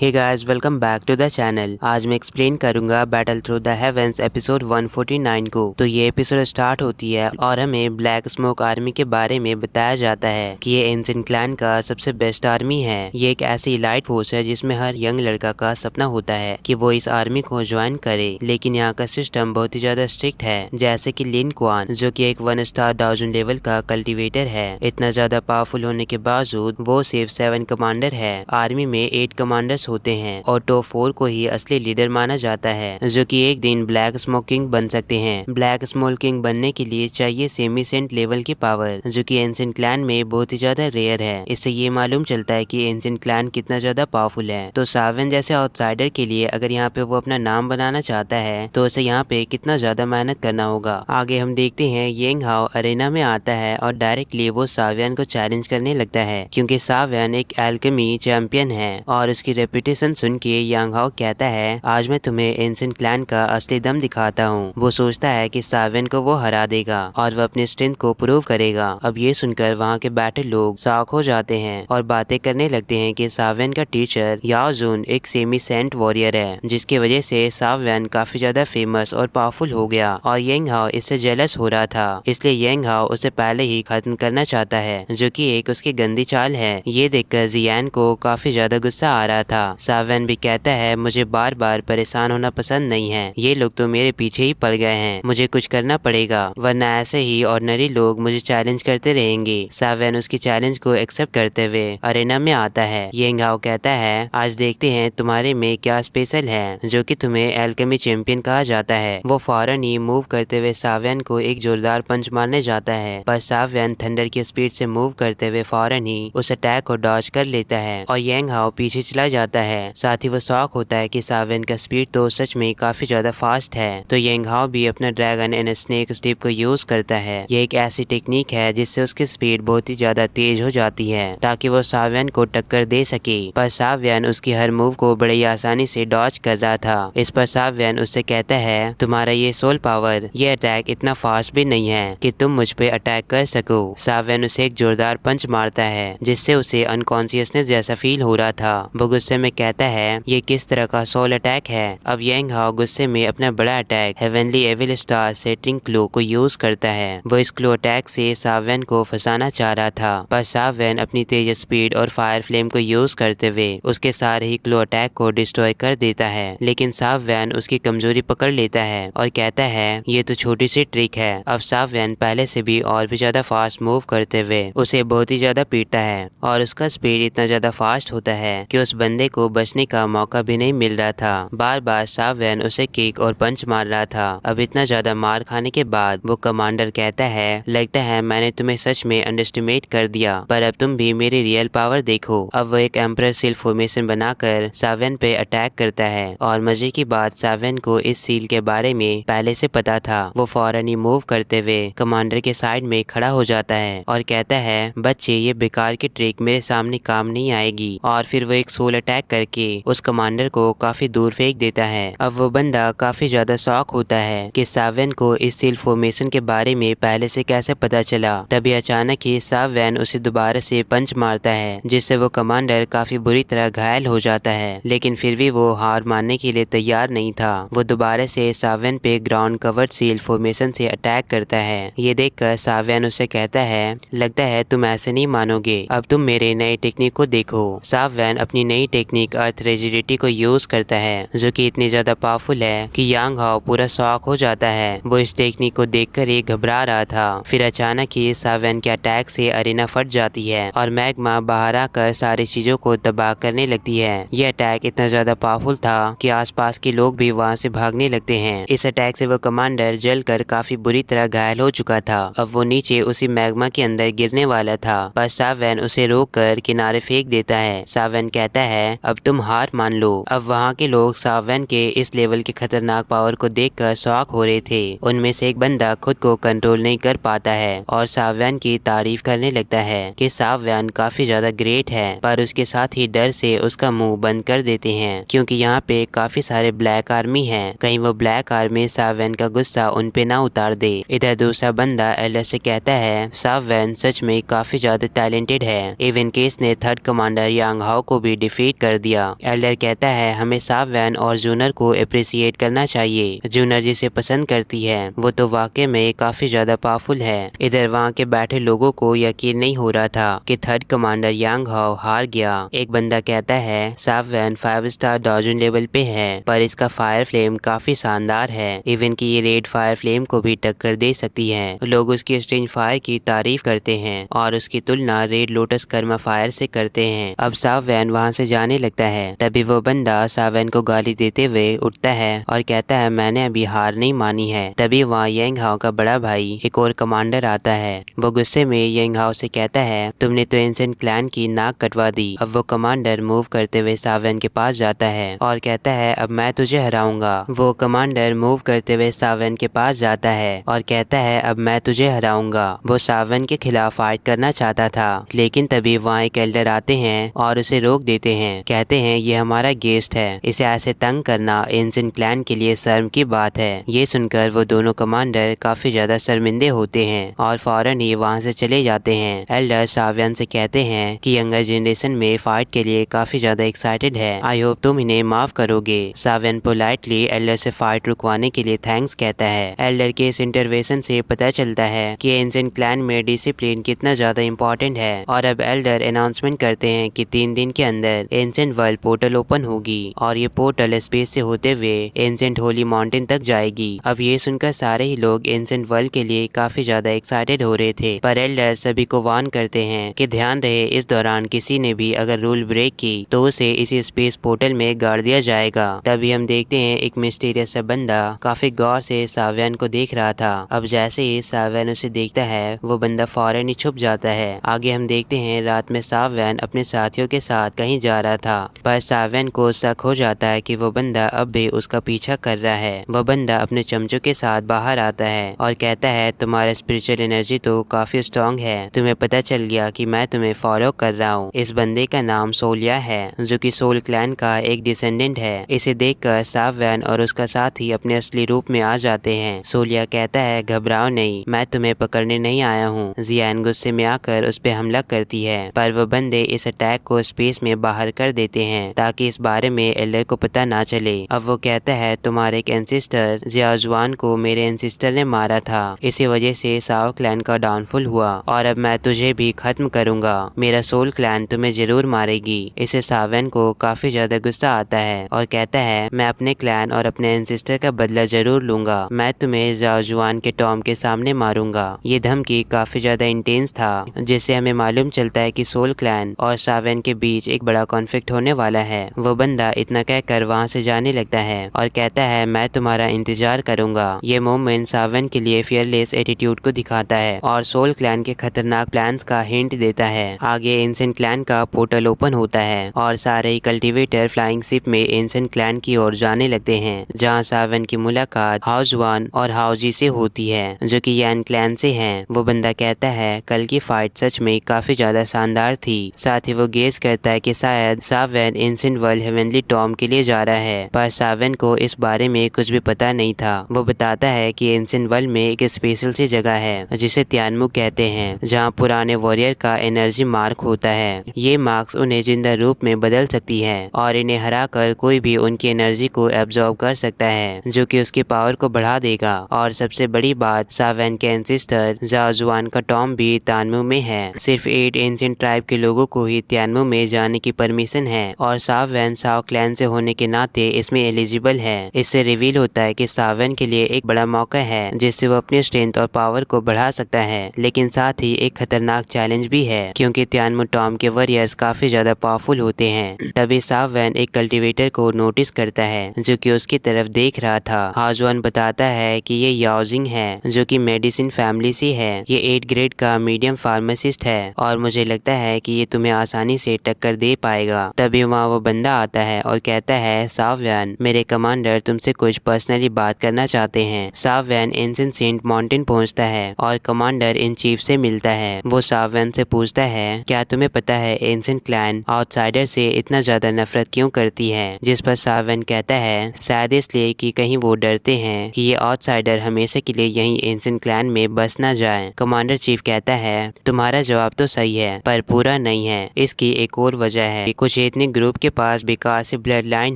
Hey guys, welcome back to the channel. आज मैं explain करूंगा battle through the heavens episode 149 को। तो ये एपिसोड स्टार्ट होती है और हमें ब्लैक स्मोक आर्मी के बारे में बताया जाता है कि ये एंशिएंट क्लैन का सबसे बेस्ट आर्मी है। ये एक ऐसी इलाइट फोर्स है जिसमें हर यंग लड़का का सपना होता है कि वो इस आर्मी को ज्वाइन करे, लेकिन यहाँ का सिस्टम बहुत ही ज्यादा स्ट्रिक्ट है। जैसे कि लिन क्वान, जो कि एक 1 स्टार डाउजन लेवल का कल्टिवेटर है, इतना ज्यादा पावरफुल होने के बावजूद वो सिर्फ 7 कमांडर है। आर्मी में 8 कमांडर्स होते हैं और टॉप 4 को ही असली लीडर माना जाता है, जो कि एक दिन ब्लैक स्मोक किंग बन सकते हैं। ब्लैक स्मोक किंग बनने के लिए चाहिए सेमी सेंट लेवल की पावर, जो कि एंशिएंट क्लैन में बहुत ही ज्यादा रेयर है। इससे ये मालूम चलता है कि एंशिएंट क्लैन कितना ज्यादा पावरफुल है। तो सावन जैसे आउटसाइडर के लिए अगर यहाँ पे वो अपना नाम बनाना चाहता है तो उसे यहाँ पे कितना ज्यादा मेहनत करना होगा। आगे हम देखते हैं येंग हाओ अरेना में आता है और डायरेक्टली वो सावियन को चैलेंज करने लगता है, क्योंकि सावियन एक एल्केमी चैंपियन है और उसकी रेपुटेशन सुन के यांग हाओ कहता है, आज मैं तुम्हें एंशिएंट क्लैन का असली दम दिखाता हूँ। वो सोचता है कि सावियन को वो हरा देगा और वो अपने स्ट्रेंथ को प्रूव करेगा। अब ये सुनकर वहाँ के बैठे लोग शॉक हो जाते हैं और बातें करने लगते हैं कि सावियन का टीचर याओ जून एक सेमी सेंट वॉरियर है, जिसकी वजह से सावियन काफी ज्यादा फेमस और पावरफुल हो गया और येंग हाओ इससे जेलस हो रहा था। इसलिए येंग हाओ उसे पहले ही खत्म करना चाहता है, जो कि एक उसकी गंदी चाल है। ये देखकर जियान को काफी ज्यादा गुस्सा आ रहा था। सावियन भी कहता है, मुझे बार बार परेशान होना पसंद नहीं है, ये लोग तो मेरे पीछे ही पड़ गए हैं, मुझे कुछ करना पड़ेगा वरना ऐसे ही ऑर्डिनरी लोग मुझे चैलेंज करते रहेंगे। सावियन उसकी चैलेंज को एक्सेप्ट करते हुए अरेना में आता है। येंग हाओ कहता है, आज देखते हैं तुम्हारे में क्या स्पेशल है जो कि तुम्हें एल्केमी चैंपियन कहा जाता है। वो फौरन ही मूव करते हुए सावियन को एक जोरदार पंच मारने जाता है, पर सावियन थंडर की स्पीड से मूव करते हुए फौरन ही उस अटैक को डॉज कर लेता है और येंग हाओ पीछे चला जाता है। साथ ही वो शॉक होता है कि सावियन का स्पीड तो सच में काफी ज्यादा फास्ट है। तो येंग हाओ भी अपना ड्रैगन एंड स्नेक स्टेप को यूज करता है। ये एक ऐसी टेक्निक है जिससे उसकी स्पीड बहुत ही ज्यादा तेज हो जाती है ताकि वो सावियन को टक्कर दे सके, पर सावियन उसकी हर मूव को बड़ी आसानी से डॉज कर रहा था। इस पर सावियन उससे कहता है, तुम्हारा ये सोल पावर, ये अटैक इतना फास्ट भी नहीं है कि तुम मुझ पे अटैक कर सको। सावियन उसे एक जोरदार पंच मारता है जिससे उसे अनकॉन्शियसनेस जैसा फील हो रहा था। वो गुस्से में कहता है, ये किस तरह का सोल अटैक है। अब येंग हाओ गुस्से में अपना बड़ा attack heavenly evil star setting claw को यूज करता है। वो इस क्लो अटैक से सावियन को फंसाना चाह रहा था, पर सावियन अपनी तेज स्पीड और फायर फ्लेम को यूज करते हुए उसके सारे ही क्लो अटैक को डिस्ट्रॉय कर देता है। लेकिन सावियन उसकी कमजोरी पकड़ लेता है और कहता है, ये तो छोटी सी ट्रिक है। अब सावियन पहले से भी और भी ज्यादा फास्ट मूव करते हुए उसे बहुत ही ज्यादा पीटता है और उसका स्पीड इतना ज्यादा फास्ट होता है कि उस बंदे को बचने का मौका भी नहीं मिल रहा था। बार बार सावियन उसे किक और पंच मार रहा था। अब इतना ज्यादा मार खाने के बाद वो कमांडर कहता है, लगता है मैंने तुम्हें सच में अंडरस्टिमेट कर दिया, पर अब तुम भी मेरी रियल पावर देखो। अब वो एक एम्परर सील फॉर्मेशन बनाकर सावियन पे अटैक करता है और मजे की बात, सावियन को इस सील के बारे में पहले से पता था। वो फौरन ही मूव करते हुए कमांडर के साइड में खड़ा हो जाता है और कहता है, बच्चे ये बेकार की ट्रिक मेरे सामने काम नहीं आएगी। और फिर वो एक सोल अटैक करके उस कमांडर को काफी दूर फेंक देता है। अब वो बंदा काफी ज्यादा शॉक होता है कि सावियन को इस सील फॉर्मेशन के बारे में पहले से कैसे पता चला। तभी अचानक ही सावियन उसे दोबारा से पंच मारता है जिससे वो कमांडर काफी बुरी तरह घायल हो जाता है, लेकिन फिर भी वो हार मानने के लिए तैयार नहीं था। वो दोबारा से सावियन पे ग्राउंड कवर्ड सील फॉर्मेशन से अटैक करता है। ये देखकर सावियन उसे कहता है, लगता है तुम ऐसे नहीं मानोगे, अब तुम मेरे नए टेक्निक को देखो। सावियन अपनी नई टेक्निक अर्थ रिजिडिटी को यूज करता है, जो कि इतनी ज्यादा पावरफुल है कि यांग हाओ पूरा शॉक हो जाता है। वो इस टेक्निक को देखकर ही घबरा रहा था। फिर अचानक ही सावियन के अटैक से अरेना फट जाती है और मैग्मा बाहर आकर सारी चीजों को तबाह करने लगती है। ये अटैक इतना ज्यादा पावरफुल था कि आसपास के लोग भी वहाँ से भागने लगते हैं। इस अटैक से वो कमांडर जलकर काफी बुरी तरह घायल हो चुका था। अब वो नीचे उसी मैग्मा के अंदर गिरने वाला था, पर सावियन उसे रोककर किनारे फेंक देता है। सावियन कहता है, अब तुम हार मान लो। अब वहाँ के लोग सावियन के इस लेवल के खतरनाक पावर को देखकर शॉक हो रहे थे। उनमें से एक बंदा खुद को कंट्रोल नहीं कर पाता है और सावियन की तारीफ करने लगता है कि सावियन काफी ज्यादा ग्रेट है, पर उसके साथ ही डर से उसका मुंह बंद कर देते हैं क्योंकि यहाँ पे काफी सारे ब्लैक आर्मी हैं। कहीं वो ब्लैक आर्मी सावियन का गुस्सा उन पे ना उतार दे। इधर दूसरा बंदा एलएस से कहता है, सावियन सच में काफी ज्यादा टैलेंटेड है, इवन के इसने थर्ड कमांडर यांग हाओ को भी डिफीट कर कर दिया। एल्डर कहता है हमें सावैन और जूनर को अप्रिसिएट करना चाहिए। जूनर जिसे पसंद करती है वो तो वाकई में काफी ज्यादा पावरफुल है। इधर वहाँ के बैठे लोगों को यकीन नहीं हो रहा था कि थर्ड कमांडर यांग हाओ हार गया। एक बंदा कहता है सावैन 5 स्टार डॉजन लेवल पे है, पर इसका फायर फ्लेम काफी शानदार है, इवन कि ये रेड फायर फ्लेम को भी टक्कर दे सकती है। लोग उसकी स्ट्रेंज फायर की तारीफ करते हैं और उसकी तुलना रेड लोटस कर्मा फायर से करते हैं। अब सावैन वहाँ से जाने लगता है, तभी वो बंदा सावैन को गाली देते हुए उठता है और कहता है मैंने अभी हार नहीं मानी है। तभी वहाँ यांग हाओ का बड़ा भाई एक और कमांडर आता है। वो गुस्से में यांग हाओ से कहता है तुमने तो एंसेंट क्लैन की नाक कटवा दी। अब वो कमांडर मूव करते हुए सावैन के पास जाता है और कहता है अब मैं तुझे हराऊंगा। वो कमांडर मूव करते हुए सावैन के पास जाता है और कहता है अब मैं तुझे हराऊंगा। वो सावैन के खिलाफ फाइट करना चाहता था, लेकिन तभी वहाँ एक एल्डर आते हैं और उसे रोक देते हैं। कहते हैं ये हमारा गेस्ट है, इसे ऐसे तंग करना एंसेंट क्लैन के लिए शर्म की बात है। ये सुनकर वो दोनों कमांडर काफी ज्यादा शर्मिंदे होते हैं और फौरन ही वहाँ से चले जाते हैं। एल्डर सावैन से कहते हैं कि यंगर जनरेशन में फाइट के लिए काफी ज्यादा एक्साइटेड है, आई होप तुम इन्हें माफ करोगे। सावैन पोलाइटली एल्डर से फाइट रुकवाने के लिए थैंक्स कहता है। एल्डर के इस इंटरवेंशन से पता चलता है कि एंसेंट क्लैन में डिसिप्लिन कितना ज्यादा इम्पोर्टेंट है और अब एल्डर अनाउंसमेंट करते हैं कि 3 दिन के अंदर एंसेंट वर्ल्ड पोर्टल ओपन होगी और ये पोर्टल स्पेस से होते हुए एंसेंट होली माउंटेन तक जाएगी। अब ये सुनकर सारे ही लोग एंसेंट वर्ल्ड के लिए काफी ज्यादा एक्साइटेड हो रहे थे, पर एल्डर सभी को वार्न करते हैं कि ध्यान रहे इस दौरान किसी ने भी अगर रूल ब्रेक की तो उसे इसी स्पेस पोर्टल में गाड़ दिया जाएगा। तभी हम देखते हैं एक मिस्टीरियस सा बंदा काफी गौर से सावैन को देख रहा था। अब जैसे ही सावैन उसे देखता है वो बंदा फौरन ही छुप जाता है। आगे हम देखते हैं रात में सावैन अपने साथियों के साथ कहीं जा रहा था, पर सावैन को शक हो जाता है कि वो बंदा अब भी उसका पीछा कर रहा है। वो बंदा अपने चमचों के साथ बाहर आता है और कहता है तुम्हारा स्पिरिचुअल एनर्जी तो काफी स्ट्रॉन्ग है, तुम्हें पता चल गया कि मैं तुम्हें फॉलो कर रहा हूँ। इस बंदे का नाम सोलिया है जो कि सोल क्लैन का एक डिसेंडेंट है। इसे देखकर सावैन और उसका साथी अपने असली रूप में आ जाते हैं। सोलिया कहता है घबराओ नहीं, मैं तुम्हें पकड़ने नहीं आया हूँ। जियान गुस्से में आकर उस पर हमला करती है, पर वो बंदे इस अटैक को स्पेस में बाहर कर देते हैं ताकि इस बारे में एल्डर को पता ना चले। अब वो कहता है तुम्हारे एक एंसिस्टर जियाजुआन को मेरे एंसिस्टर ने मारा था, इसी वजह से साओ क्लैन का डाउनफॉल हुआ और अब मैं तुझे भी खत्म करूंगा। मेरा सोल क्लैन तुम्हें जरूर मारेगी। इसे सावैन को काफी ज्यादा गुस्सा आता है और कहता है मैं अपने क्लैन और अपने एंसिस्टर का बदला जरूर लूंगा, मैं तुम्हें जियाजुआन के टॉम के सामने मारूंगा। ये धमकी काफी ज्यादा इंटेंस था, जिससे हमें मालूम चलता है कि सोल क्लैन और सावैन के बीच एक बड़ा कॉन्फ्लिक्ट होने वाला है। वो बंदा इतना कहकर वहाँ से जाने लगता है और कहता है मैं तुम्हारा इंतजार करूंगा। ये मोमेंट सावैन के लिए फियरलेस एटीट्यूड को दिखाता है और सोल क्लैन के खतरनाक प्लान्स का हिंट देता है। आगे एंसेंट क्लैन का पोर्टल ओपन होता है और सारे ही कल्टीवेटर फ्लाइंग शिप में एंसेंट क्लैन की ओर जाने लगते हैं, जहाँ सावैन की मुलाकात हाउजवान और हाउजी से होती है जो कि यान क्लैन से हैं। वो बंदा कहता है कल की फाइट सच में काफी ज्यादा शानदार थी। साथ ही वो गेस करता है कि शायद सावैन एंसेंट वर्ल्ड हेवनली टॉम के लिए जा रहा है, पर सावैन को इस बारे में कुछ भी पता नहीं था। वो बताता है कि एंसेंट वर्ल्ड में एक स्पेशल सी जगह है जिसे त्यानमुख कहते हैं, जहाँ पुराने वॉरियर का एनर्जी मार्क होता है। ये मार्क्स उन्हें जिंदा रूप में बदल सकती है और इन्हें हराकर कोई भी उनकी एनर्जी को एब्जॉर्ब कर सकता है, जो कि उसकी पावर को बढ़ा देगा। और सबसे बड़ी बात सावैन के एंसिस्टर जियाजुआन का टॉम भी त्यानमुख में है। सिर्फ 8 एंशिएंट ट्राइब के लोगों को ही त्यानमुख में जाने की परमिशन है और सावैन साओ क्लैन से होने के नाते इसमें एलिजिबल है। इससे रिवील होता है कि सावैन के लिए एक बड़ा मौका है जिससे वो अपनी स्ट्रेंथ और पावर को बढ़ा सकता है, लेकिन साथ ही एक खतरनाक चैलेंज भी है क्योंकि त्यानमुख टॉम के वॉरियर्स काफी ज्यादा पावरफुल होते हैं। तभी सावैन एक कल्टीवेटर को नोटिस करता है जो कि उसकी तरफ देख रहा था। हाजुआन बताता है कि ये याओजिंग है जो कि मेडिसिन फैमिली से है। ये 8 ग्रेड का मीडियम फार्मासिस्ट है और मुझे लगता है कि ये तुम्हें आसानी से टक्कर दे पाएगा। तभी वहाँ वो बंदा आता है और कहता है सावैन मेरे कमांडर तुमसे कुछ पर्सनली बात करना चाहते हैं। सावैन एंशिएंट सेंट माउंटेन पहुँचता है और कमांडर इन चीफ से मिलता है। वो सावैन से पूछता है क्या तुम्हें पता है एंशिएंट क्लैन आउटसाइडर से इतना ज्यादा नफरत क्यों करती है? जिस पर सावैन कहता है शायद इसलिए कि कहीं वो डरते हैं कि ये आउटसाइडर हमेशा के लिए यहीं एंशिएंट क्लैन में बस ना जाए। कमांडर चीफ कहता है तुम्हारा जवाब तो सही है पर पूरा नहीं है। इसकी एक और वजह है कि कुछ मुझे इतने ग्रुप के पास बेकार से ब्लड लाइन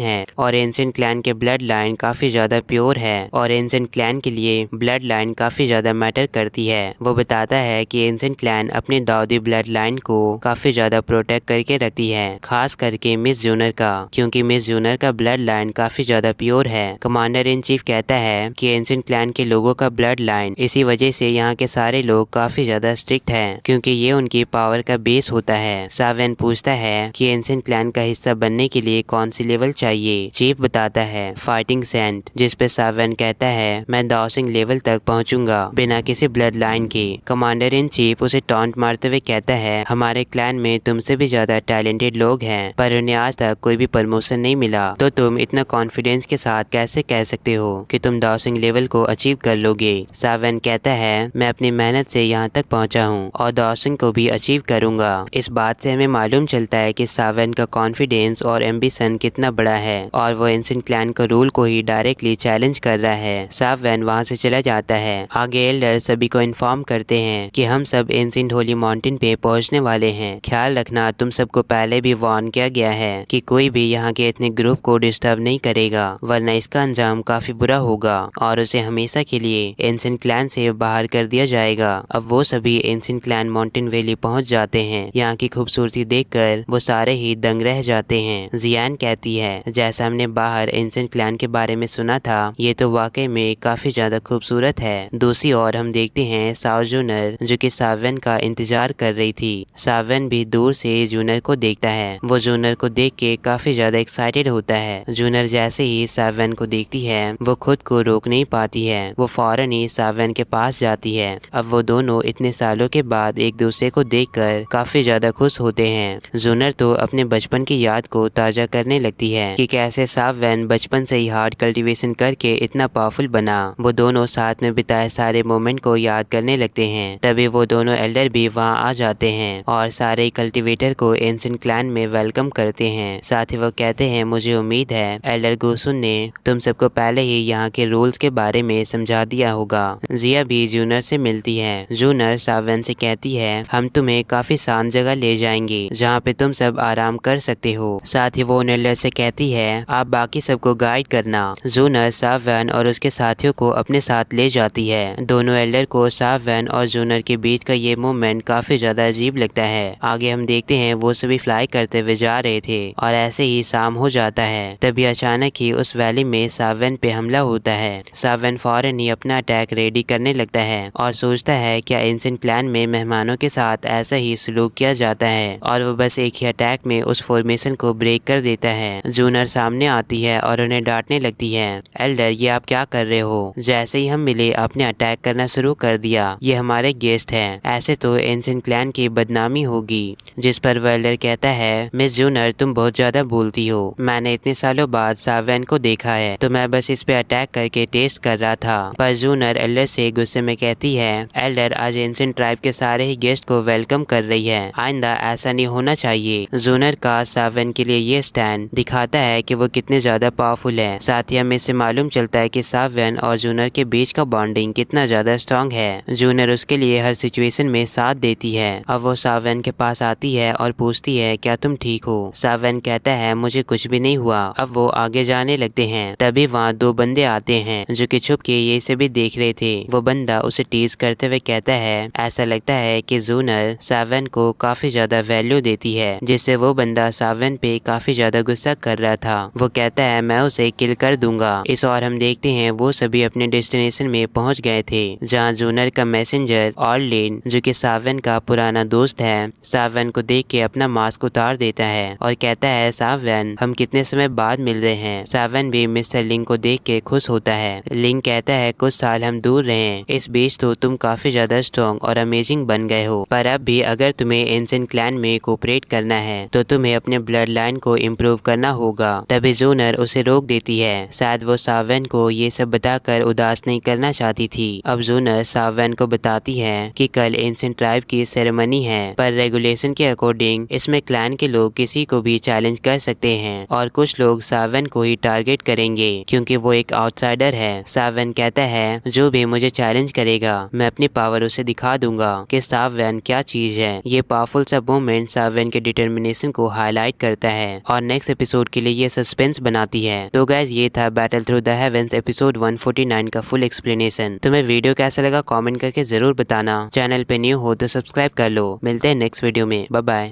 है और एंशिएंट क्लैन के ब्लड लाइन काफी ज्यादा प्योर है और एंशिएंट क्लैन के लिए ब्लड लाइन काफी ज्यादा मैटर करती है। वो बताता है कि एंशिएंट क्लैन अपने दाऊदी ब्लड लाइन को काफी ज्यादा प्रोटेक्ट करके रखती है, खास करके मिस जूनर का, क्योंकि मिस जूनर का ब्लड लाइन काफी ज्यादा प्योर है। कमांडर इन चीफ कहता है कि एंशिएंट क्लैन के लोगों का ब्लड लाइन इसी वजह से यहाँ के सारे लोग काफी ज्यादा स्ट्रिक्ट हैं, क्योंकि ये उनकी पावर का बेस होता है। सावेन पूछता है कि एंशिएंट क्लैन का हिस्सा बनने के लिए कौन सी लेवल चाहिए। चीफ बताता है फाइटिंग सेंट, जिस पे सावेन कहता है मैं दाउसिंग लेवल तक पहुंचूंगा बिना किसी ब्लड लाइन के। कमांडर इन चीफ उसे टॉन्ट मारते हुए कहता है हमारे क्लैन में तुमसे भी ज्यादा टैलेंटेड लोग हैं, पर उन्हें आज तक कोई भी प्रमोशन नहीं मिला, तो तुम इतना कॉन्फिडेंस के साथ कैसे कह सकते हो कि तुम दाउसिंग लेवल को अचीव कर लोगे। सावेन कहता है मैं अपनी मेहनत से यहाँ तक पहुँचा हूँ और दाउसिंग को भी अचीव करूंगा। इस बात से हमें मालूम चलता है कि सावेन का कॉन्फिडेंस और एम्बिशन कितना बड़ा है और वो एंशिएंट क्लैन का रूल को ही डायरेक्टली चैलेंज कर रहा है। सावेन वहाँ से चला जाता है। आगे एल्डर सभी को इन्फॉर्म करते हैं कि हम सब एंशिएंट होली माउंटेन पे पहुँचने वाले हैं। ख्याल रखना तुम सबको पहले भी वार्न किया गया है कि कोई भी यहाँ के इतने ग्रुप को डिस्टर्ब नहीं करेगा, वरना इसका अंजाम काफी बुरा होगा और उसे हमेशा के लिए एंशिएंट क्लैन से बाहर कर दिया जाएगा। अब वो सभी एंशिएंट क्लैन माउंटेन वैली पहुंच जाते हैं। यहाँ की खूबसूरती देखकर वो सारे ही दंग रह जाते हैं। जियान कहती है जैसा हमने बाहर एंशिएंट क्लैन के बारे में सुना था, ये तो वाकई में काफी ज्यादा खूबसूरत है। दूसरी ओर हम देखते हैं साओ जूनर जो कि सावेन का इंतजार कर रही थी। सावेन भी दूर से जूनर को देखता है। वो जूनर को देख के काफी ज्यादा एक्साइटेड होता है। जूनर जैसे ही सावेन को देखती है वो खुद को रोक नहीं पाती है। वो फौरन ही सावेन के पास जाती है। अब वो दोनों इतने सालों के बाद एक दूसरे को देखकर काफी ज्यादा खुश होते हैं। जूनर तो अपने बचपन की याद को ताजा करने लगती है कि कैसे सावेन बचपन से ही हार्ड कल्टीवेशन करके इतना पावरफुल बना। वो दोनों साथ में बिताए सारे मोमेंट को याद करने लगते हैं। तभी वो दोनों एल्डर भी वहाँ आ जाते हैं और सारे कल्टीवेटर को एंशिएंट क्लैन में वेलकम करते हैं। साथ ही वो कहते हैं मुझे उम्मीद है एल्डर गुसुन ने तुम सबको पहले ही यहाँ के रूल्स के बारे में समझा दिया होगा। जिया भी जूनर से मिलती है। जूनर सावेन से कहती है हम तुम्हें काफी शांत जगह ले जाएंगे जहाँ पे तुम सब आराम कर सकते हो। साथ ही वो एल्डर से कहती है आप बाकी सबको गाइड करना। जूनर सावेन और उसके साथियों को अपने साथ ले जाती है। दोनों एल्डर को सावेन और जूनर के बीच का ये मूवमेंट काफी ज्यादा अजीब लगता है। आगे हम देखते हैं वो सभी फ्लाई करते हुए जा रहे थे और ऐसे ही शाम हो जाता है। तभी अचानक ही उस वैली में सावेन पे हमला होता है। सावेन फौरन ही अपना अटैक रेडी करने लगता है और सोचता है क्या एंशिएंट क्लैन में मेहमानों के साथ ऐसा ही सलूक किया जाता है, और वो बस एक ही अटैक में उस फॉर्मेशन को ब्रेक कर देता है। जूनर सामने आती है और उन्हें डांटने लगती है एल्डर ये आप क्या कर रहे हो? जैसे ही हम मिले आपने अटैक करना शुरू कर दिया। ये हमारे गेस्ट हैं, ऐसे तो एंशिएंट क्लैन की बदनामी होगी। जिस पर वो एल्डर कहता है मिस जूनर तुम बहुत ज्यादा बोलती हो। मैंने इतने सालों बाद सावेन को देखा है तो मैं बस इस पे अटैक करके टेस्ट कर रहा था। पर जूनर एल्डर से गुस्से में कहती है एल्डर आज एंशिएंट ट्राइब के सारे ही गेस्ट को वेलकम कर रही है, आइंदा ऐसा नहीं होना चाहिए। जूनर का सावेन के लिए ये स्टैंड दिखाता है कि वो कितने ज्यादा पावरफुल है। साथ ही हमें इससे मालूम चलता है कि सावेन और जूनर के बीच का बॉन्डिंग कितना ज्यादा स्ट्रॉन्ग है। जूनर उसके लिए हर सिचुएशन में साथ देती है। अब वो सावेन के पास आती है और पूछती है क्या तुम ठीक हो? सावेन कहता है मुझे कुछ भी नहीं हुआ। अब वो आगे जाने लगते हैं। तभी वहाँ दो बंदे आते हैं जो कि छुप के ये सभी देख रहे थे। वो बंदा उसे टीज करते हुए कहता है ऐसा लगता है कि जूनर सावेन को काफी ज्यादा वैल्यू देती है, जिससे वो बंदा सावेन पे काफी ज्यादा गुस्सा कर रहा था। वो कहता है मैं उसे किल कर दूंगा। इस और हम देखते हैं वो सभी अपने डेस्टिनेशन में पहुंच गए थे, जहां जूनर का मैसेंजर ऑर्लिन जो कि सावेन का पुराना दोस्त है, सावेन को देख के अपना मास्क उतार देता है और कहता है सावेन हम कितने समय बाद मिल रहे हैं। सावेन भी मिस्टर लिंग को देख के खुश होता है। लिंग कहता है कुछ साल हम दूर रहे, इस बीच तो तुम काफी ज्यादा स्ट्रॉन्ग और अमेजिंग बन गए हो, पर अब भी अगर तुम्हें एंशिएंट क्लैन में कोऑपरेट करना है तो तुम्हें अपने ब्लड लाइन को इम्प्रूव करना होगा। तभी जूनर उसे रोक देती है। शायद वो सावेन को ये सब बताकर उदास नहीं करना चाहती थी। अब जूनर सावेन को बताती है कि कल एंशिएंट ट्राइब की सेरेमनी है, पर रेगुलेशन के अकॉर्डिंग इसमें क्लैन के लोग किसी को भी चैलेंज कर सकते हैं और कुछ लोग सावेन को ही टारगेट करेंगे क्योंकि वो एक आउटसाइडर है। सावेन कहता है जो भी मुझे चैलेंज करेगा मैं अपनी पावर उसे दिखा दूंगा कि सावेन क्या चीज है। ये पावरफुल सा मूवमेंट सावेन के डिटर्मिनेशन को को हाईलाइट करता है और नेक्स्ट एपिसोड के लिए ये सस्पेंस बनाती है। तो गाइस ये था battle through the heavens episode 149 का फुल एक्सप्लेनेशन। तुम्हें वीडियो कैसा लगा कमेंट करके जरूर बताना। चैनल पे न्यू हो तो सब्सक्राइब कर लो। मिलते हैं नेक्स्ट वीडियो में। Bye bye.